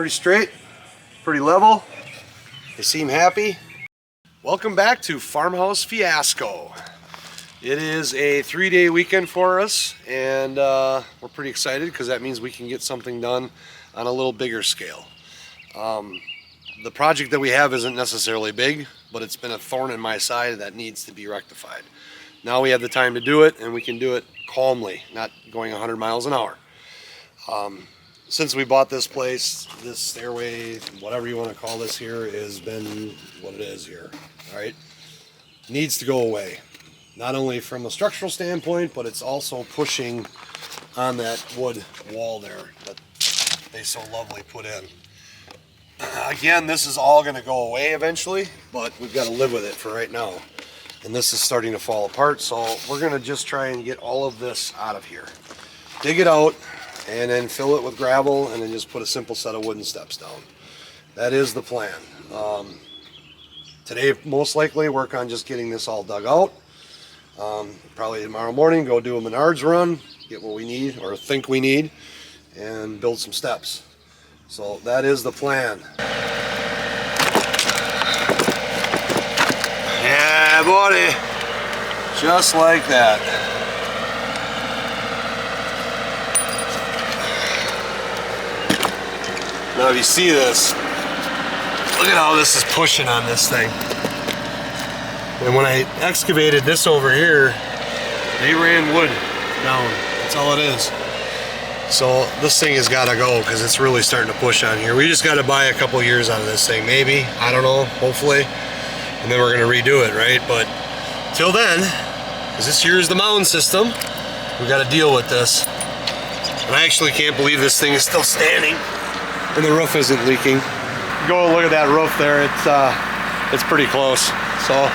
pretty straight, pretty level. They seem happy. Welcome back to Farmhouse Fiasco. It is a 3-day weekend for us, and we're pretty excited because that means we can get something done on a little bigger scale. The project that we have isn't necessarily big, but it's been a thorn in my side that needs to be rectified. Now we have the time to do it, and we can do it calmly, not going 100 miles an hour. Since we bought this place, this stairway, whatever you want to call this here, has been what it is here, all right? Needs to go away. Not only from a structural standpoint, but it's also pushing on that wood wall there that they so lovely put in. Again, this is all going to go away eventually, but we've got to live with it for right now. And this is starting to fall apart, so we're going to just try and get all of this out of here. Dig it out, and then fill it with gravel, and then just put a simple set of wooden steps down. That is the plan. Today, most likely, work on just getting this all dug out. Probably tomorrow morning, go do a Menards run, get what we need, or think we need, and build some steps. So that is the plan. Yeah, buddy. Just like that. Now if you see this, look at how this is pushing on this thing. And when I excavated this over here, they ran wood down. That's all it is. So this thing has got to go because it's really starting to push on here. We just got to buy a couple years out of this thing, maybe. I don't know, hopefully. And then we're going to redo it, right? But till then, because this here is the mound system, we got to deal with this. And I actually can't believe this thing is still standing and the roof isn't leaking. Go look at that roof there. It's pretty close. So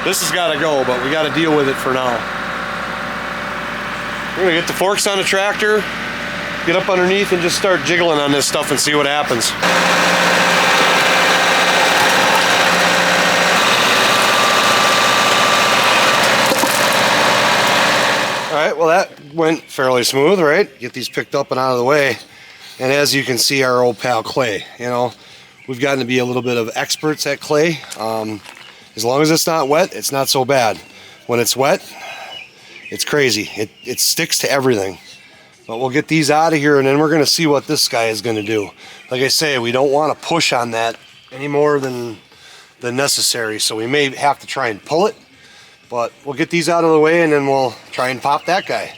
this has got to go, but we got to deal with it for now. We're going to get the forks on the tractor, get up underneath and just start jiggling on this stuff and see what happens. All right, well that went fairly smooth, right? Get these picked up and out of the way. And as you can see, our old pal Clay, you know, we've gotten to be a little bit of experts at clay. As long as it's not wet, it's not so bad. When it's wet, it's crazy. It sticks to everything. But we'll get these out of here, and then we're going to see what this guy is going to do. Like I say, we don't want to push on that any more than necessary, so we may have to try and pull it. But we'll get these out of the way, and then we'll try and pop that guy.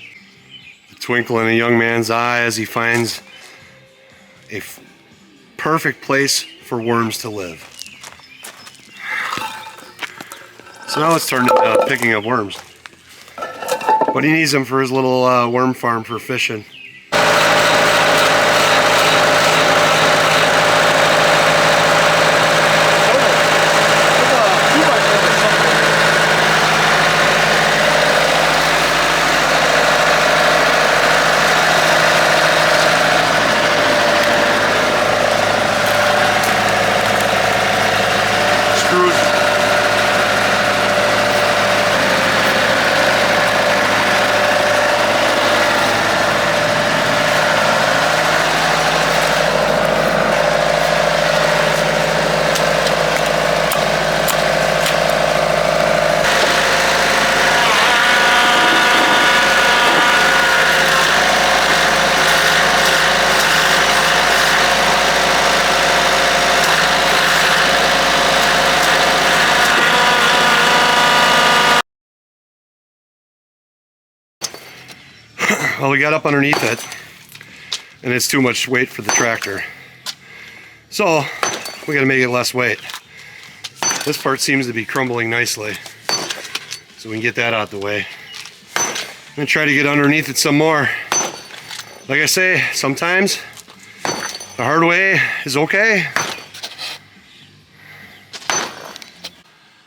The twinkle in a young man's eye as he finds a perfect place for worms to live. So now it's turned into picking up worms. But he needs them for his little worm farm for fishing. Well, we got up underneath it, and it's too much weight for the tractor. So, we gotta make it less weight. This part seems to be crumbling nicely, so we can get that out the way. I'm gonna try to get underneath it some more. Like I say, sometimes the hard way is okay.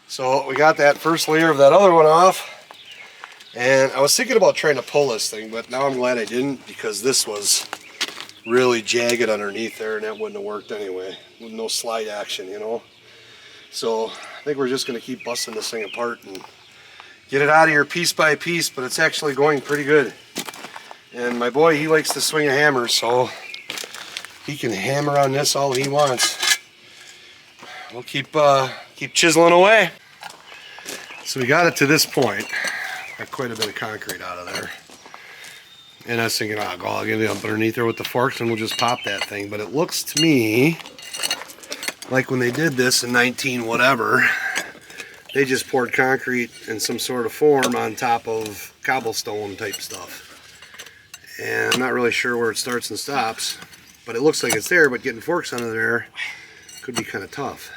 So, we got that first layer of that other one off. And I was thinking about trying to pull this thing, but now I'm glad I didn't, because this was really jagged underneath there, and that wouldn't have worked anyway, with no slide action, you know. So I think we're just going to keep busting this thing apart and get it out of here piece by piece, but it's actually going pretty good. And my boy, he likes to swing a hammer, so he can hammer on this all he wants. We'll keep chiseling away. So we got it to this point. Got quite a bit of concrete out of there. And I was thinking, oh, I'll get it up underneath there with the forks and we'll just pop that thing. But it looks to me like when they did this in 19 whatever, they just poured concrete in some sort of form on top of cobblestone type stuff. And I'm not really sure where it starts and stops, but it looks like it's there, but getting forks under there could be kind of tough.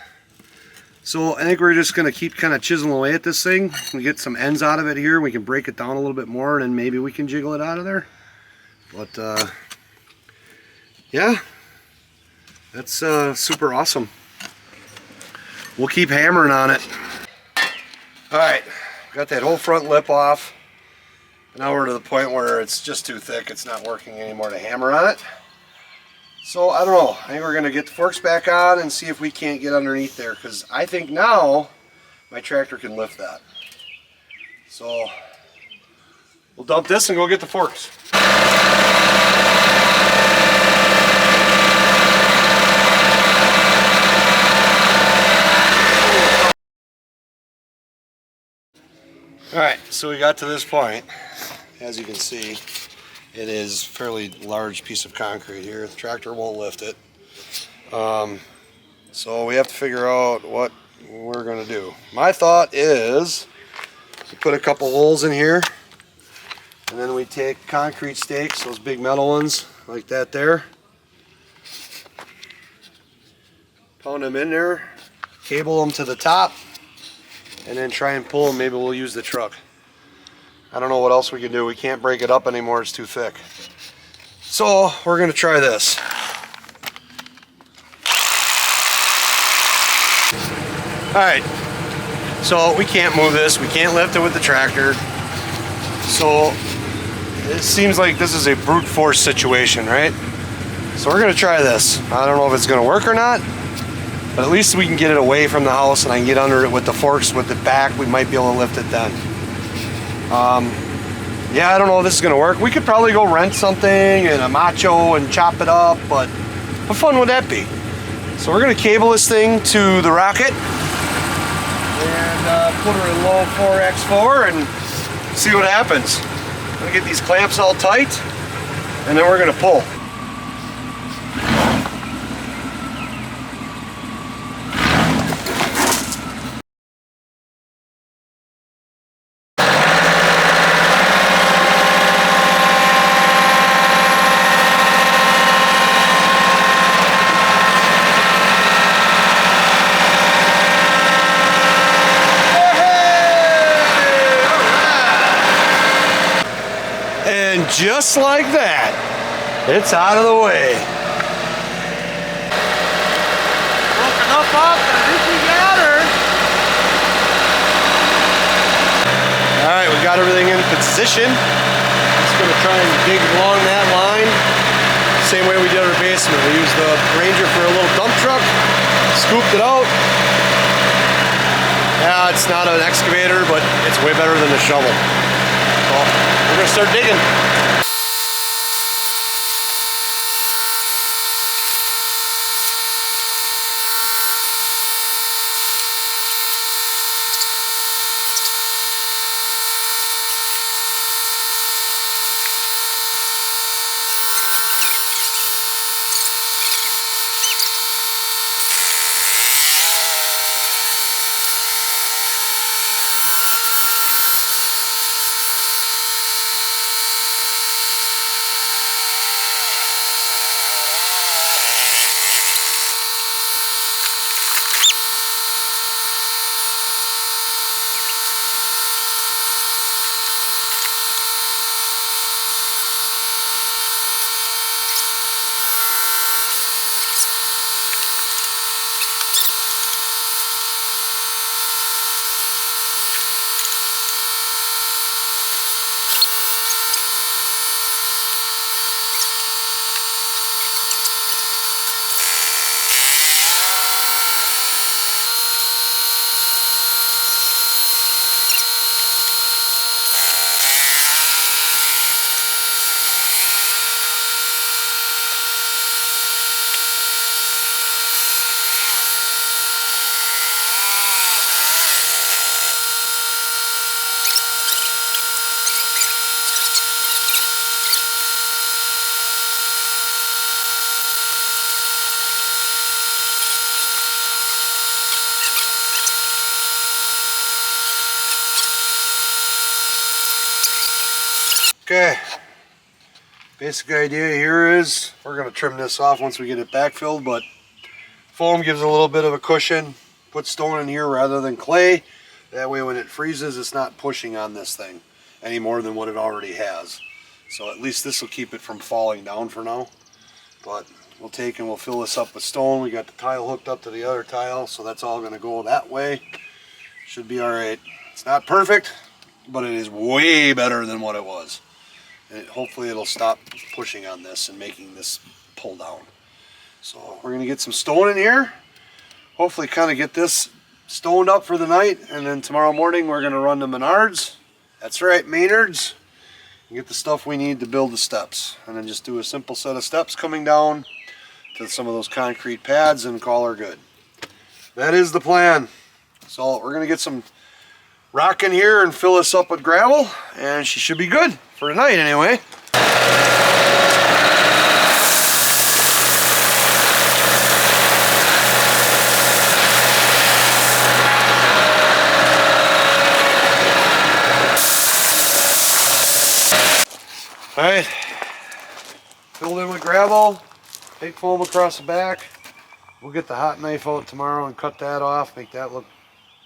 So I think we're just going to keep kind of chiseling away at this thing. We get some ends out of it here, we can break it down a little bit more, and then maybe we can jiggle it out of there. But yeah, that's super awesome. We'll keep hammering on it. Alright, got that whole front lip off. Now we're to the point where it's just too thick, it's not working anymore to hammer on it. So I don't know, I think we're going to get the forks back on and see if we can't get underneath there, because I think now my tractor can lift that. So we'll dump this and go get the forks. Alright, so we got to this point. As you can see, it is a fairly large piece of concrete here. The tractor won't lift it. So we have to figure out what we're going to do. My thought is we put a couple holes in here, and then we take concrete stakes, those big metal ones, like that there. Pound them in there, cable them to the top, and then try and pull them. Maybe we'll use the truck. I don't know what else we can do. We can't break it up anymore, it's too thick. So we're going to try this. Alright, so we can't move this, we can't lift it with the tractor. So it seems like this is a brute force situation, right? So we're going to try this. I don't know if it's going to work or not, but at least we can get it away from the house and I can get under it with the forks with it back. We might be able to lift it then. Yeah, I don't know if this is going to work. We could probably go rent something and a macho and chop it up, but how fun would that be? So we're going to cable this thing to the rocket and put her in low 4x4 and see what happens. I'm going to get these clamps all tight and then we're going to pull. And just like that, it's out of the way. Broken up, and I think we got her. Alright, we got everything in position. Just going to try and dig along that line. Same way we did our basement. We used the Ranger for a little dump truck, scooped it out. Yeah, it's not an excavator, but it's way better than a shovel. So we're going to start digging. Okay, basic idea here is we're going to trim this off once we get it backfilled, but foam gives a little bit of a cushion. Put stone in here rather than clay. That way when it freezes, it's not pushing on this thing any more than what it already has. So at least this will keep it from falling down for now. But we'll take and we'll fill this up with stone. We got the tile hooked up to the other tile, so that's all going to go that way. Should be all right. It's not perfect, but it is way better than what it was. And hopefully it'll stop pushing on this and making this pull down. So we're going to get some stone in here. Hopefully kind of get this stoned up for the night, and then tomorrow morning we're going to run to Menards. That's right, Maynard's. And get the stuff we need to build the steps. And then just do a simple set of steps coming down to some of those concrete pads and call her good. That is the plan. So we're going to get some rock in here and fill this up with gravel, and she should be good for tonight anyway. Alright, filled in with gravel, big foam across the back. We'll get the hot knife out tomorrow and cut that off, make that look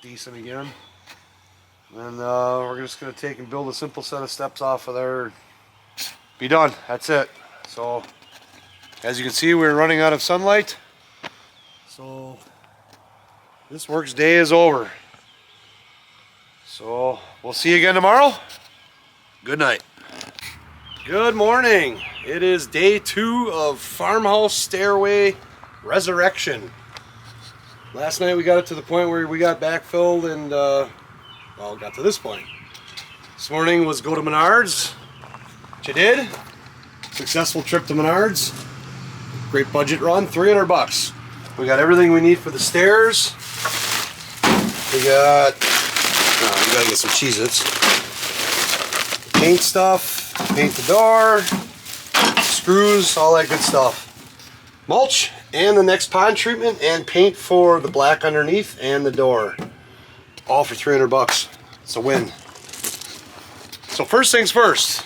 decent again. And we're just going to take and build a simple set of steps off of there. Be done. That's it. So, as you can see, we're running out of sunlight. So, this work's day is over. So, we'll see you again tomorrow. Good night. Good morning. It is day 2 of Farmhouse Stairway Resurrection. Last night we got it to the point where we got backfilled and well, got to this point. This morning was go to Menards, which I did. Successful trip to Menards. Great budget run, $300. We got everything we need for the stairs. We gotta get some Cheez-Its. Paint stuff, paint the door, screws, all that good stuff. Mulch and the next pond treatment and paint for the black underneath and the door. All for $300. It's a win. So first things first,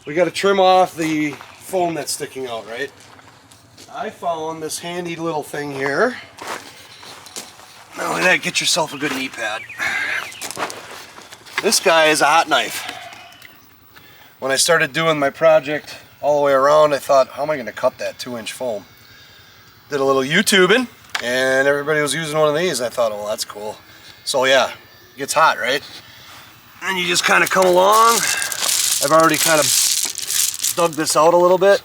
we got to trim off the foam that's sticking out, right? I found this handy little thing here. Not only that, get yourself a good knee pad. This guy is a hot knife. When I started doing my project all the way around, I thought, how am I going to cut that 2-inch foam? Did a little YouTubing, and everybody was using one of these. I thought, well, that's cool. So yeah, it gets hot, right? And you just kind of come along. I've already kind of dug this out a little bit,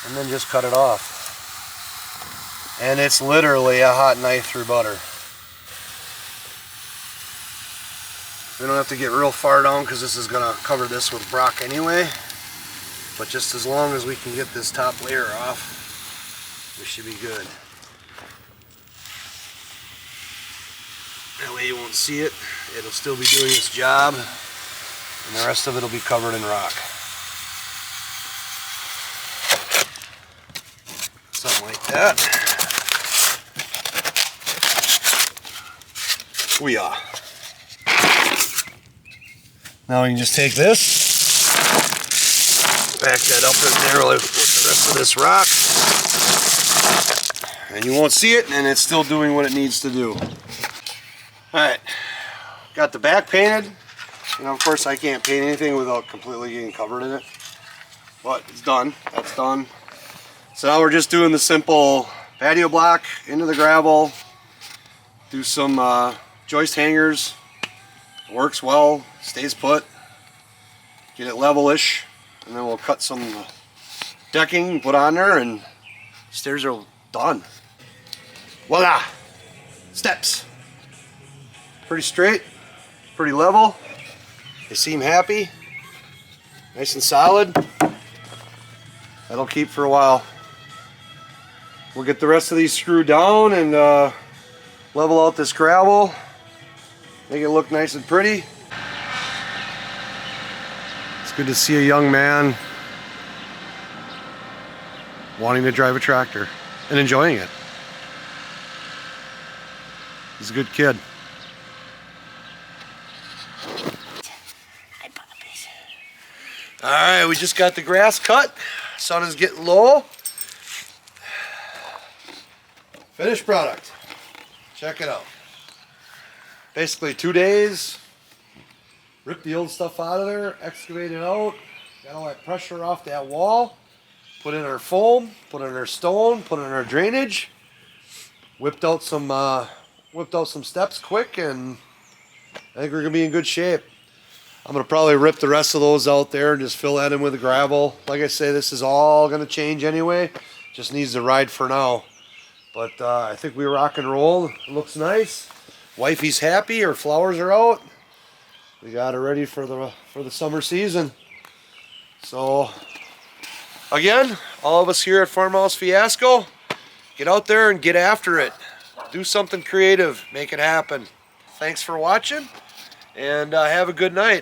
and then just cut it off. And it's literally a hot knife through butter. We don't have to get real far down because this is going to cover this with rock anyway. But just as long as we can get this top layer off, we should be good. That way you won't see it. It'll still be doing its job, and the rest of it will be covered in rock. Something like that. Booyah. Now we can just take this, back that up in there with the rest of this rock, and you won't see it, and it's still doing what it needs to do. Alright, got the back painted. You know, of course I can't paint anything without completely getting covered in it, but it's done. That's done. So now we're just doing the simple patio block into the gravel, do some joist hangers. Works well, stays put, get it level-ish, and then we'll cut some decking and put on there, and stairs are done. Voila! Steps. Pretty straight, pretty level. They seem happy, nice and solid. That'll keep for a while. We'll get the rest of these screwed down and level out this gravel. Make it look nice and pretty. It's good to see a young man wanting to drive a tractor and enjoying it. He's a good kid. Alright, we just got the grass cut. Sun is getting low. Finished product. Check it out. Basically 2 days. Rip the old stuff out of there, excavate it out, got all that pressure off that wall, put in our foam, put in our stone, put in our drainage, whipped out some steps quick, and I think we're gonna be in good shape. I'm gonna probably rip the rest of those out there and just fill that in with the gravel. Like I say, this is all gonna change anyway. Just needs to ride for now. But I think we rock and roll. It looks nice. Wifey's happy. Her flowers are out. We got it ready for the summer season. So again, all of us here at Farmhouse Fiasco, get out there and get after it. Do something creative. Make it happen. Thanks for watching, and have a good night.